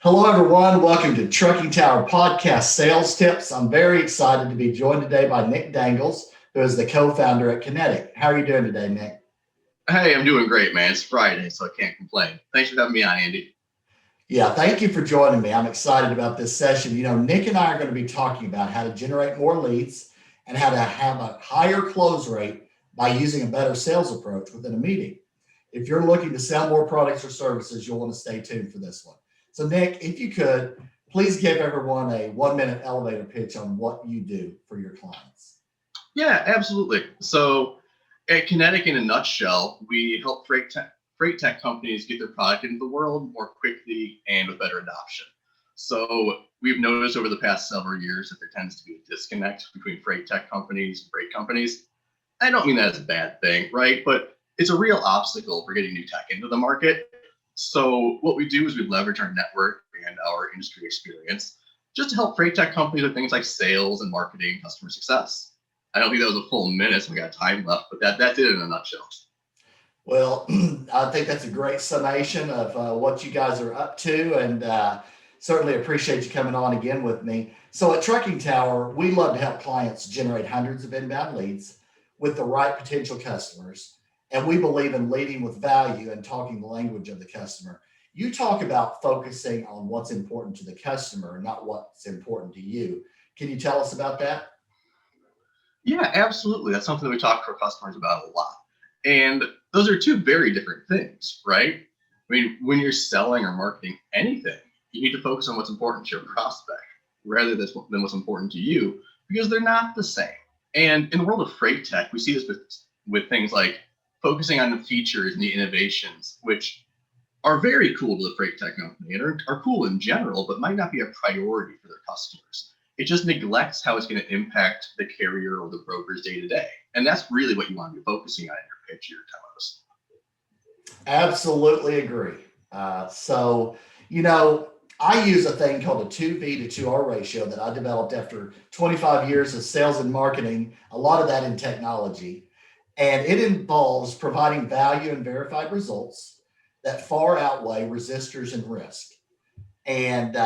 Hello, everyone. Welcome to Trucking Tower Podcast Sales Tips. I'm very excited to be joined today by Nick Dangles, who is the co-founder at Kinetic. How are you doing today, Nick? Hey, I'm doing great, man. It's Friday, so I can't complain. Thanks for having me on, Andy. Yeah, thank you for joining me. I'm excited about this session. You know, Nick and I are going to be talking about how to generate more leads and how to have a higher close rate by using a better sales approach within a meeting. If you're looking to sell more products or services, you'll want to stay tuned for this one. So, Nick, if you could, please give everyone a 1-minute elevator pitch on what you do for your clients. Yeah, absolutely. So at Kinetic, in a nutshell, we help freight tech companies get their product into the world more quickly and with better adoption. So we've noticed over the past several years that there tends to be a disconnect between freight tech companies and freight companies. I don't mean that as a bad thing, right? But it's a real obstacle for getting new tech into the market. So what we do is we leverage our network and our industry experience just to help freight tech companies with things like sales and marketing, customer success. I don't think that was a full minute, so we got time left, but that's it in a nutshell. Well, I think that's a great summation of what you guys are up to, and certainly appreciate you coming on again with me. So at Trucking Tower, we love to help clients generate hundreds of inbound leads with the right potential customers. And we believe in leading with value and talking the language of the customer. You talk about focusing on what's important to the customer, not what's important to you. Can you tell us about that? Yeah, absolutely. That's something that we talk to our customers about a lot. And those are two very different things, right? I mean, when you're selling or marketing anything, you need to focus on what's important to your prospect rather than what's important to you, because they're not the same. And in the world of freight tech, we see this with things like focusing on the features and the innovations, which are very cool to the freight tech company and are cool in general, but might not be a priority for their customers. It just neglects how it's going to impact the carrier or the broker's day to day. And that's really what you want to be focusing on in your pitch, your demos. Absolutely agree. I use a thing called a 2V to 2R ratio that I developed after 25 years of sales and marketing, a lot of that in technology. And it involves providing value and verified results that far outweigh resistors and risk. And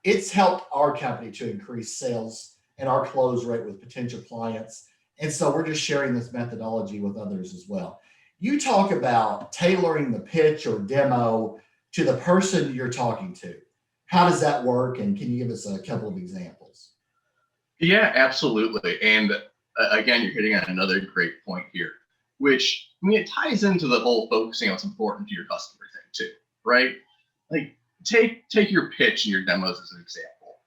it's helped our company to increase sales and our close rate with potential clients. And so we're just sharing this methodology with others as well. You talk about tailoring the pitch or demo to the person you're talking to. How does that work? And can you give us a couple of examples? Yeah, absolutely. And again, you're hitting on another great point here, which it ties into the whole focusing on what's important to your customer thing too, right? Like take your pitch and your demos as an example.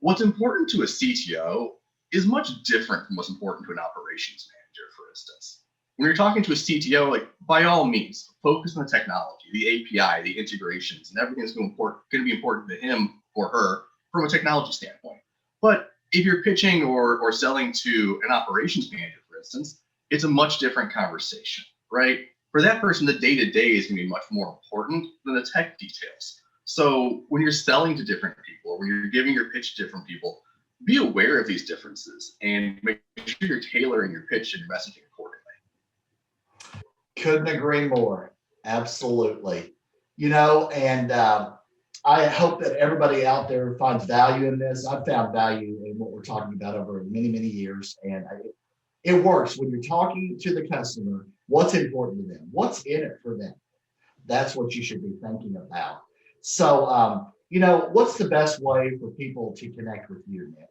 What's important to a CTO is much different from what's important to an operations manager, for instance. When you're talking to a CTO, like by all means, focus on the technology, the API, the integrations, and everything's going to be important to him or her from a technology standpoint. But if you're pitching or selling to an operations manager, for instance, it's a much different conversation, right? For that person, the day-to-day is going to be much more important than the tech details. So when you're selling to different people, or when you're giving your pitch to different people, be aware of these differences and make sure you're tailoring your pitch and your messaging accordingly. Couldn't agree more. Absolutely. And I hope that everybody out there finds value in this. I've found value in what we're talking about over many, many years. And it works when you're talking to the customer. What's important to them? What's in it for them? That's what you should be thinking about. So, what's the best way for people to connect with you, Nick?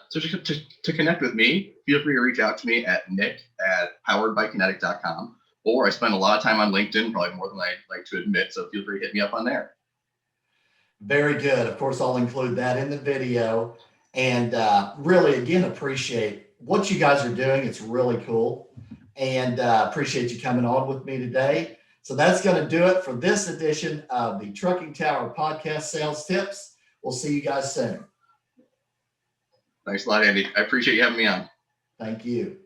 So to connect with me, feel free to reach out to me at nick@poweredbykinetic.com, or I spend a lot of time on LinkedIn, probably more than I like to admit. So feel free to hit me up on there. Very good. Of course, I'll include that in the video. And really, again, appreciate what you guys are doing. It's really cool. And appreciate you coming on with me today. So that's going to do it for this edition of the Trucking Tower Podcast Sales Tips. We'll see you guys soon. Thanks a lot, Andy. I appreciate you having me on. Thank you.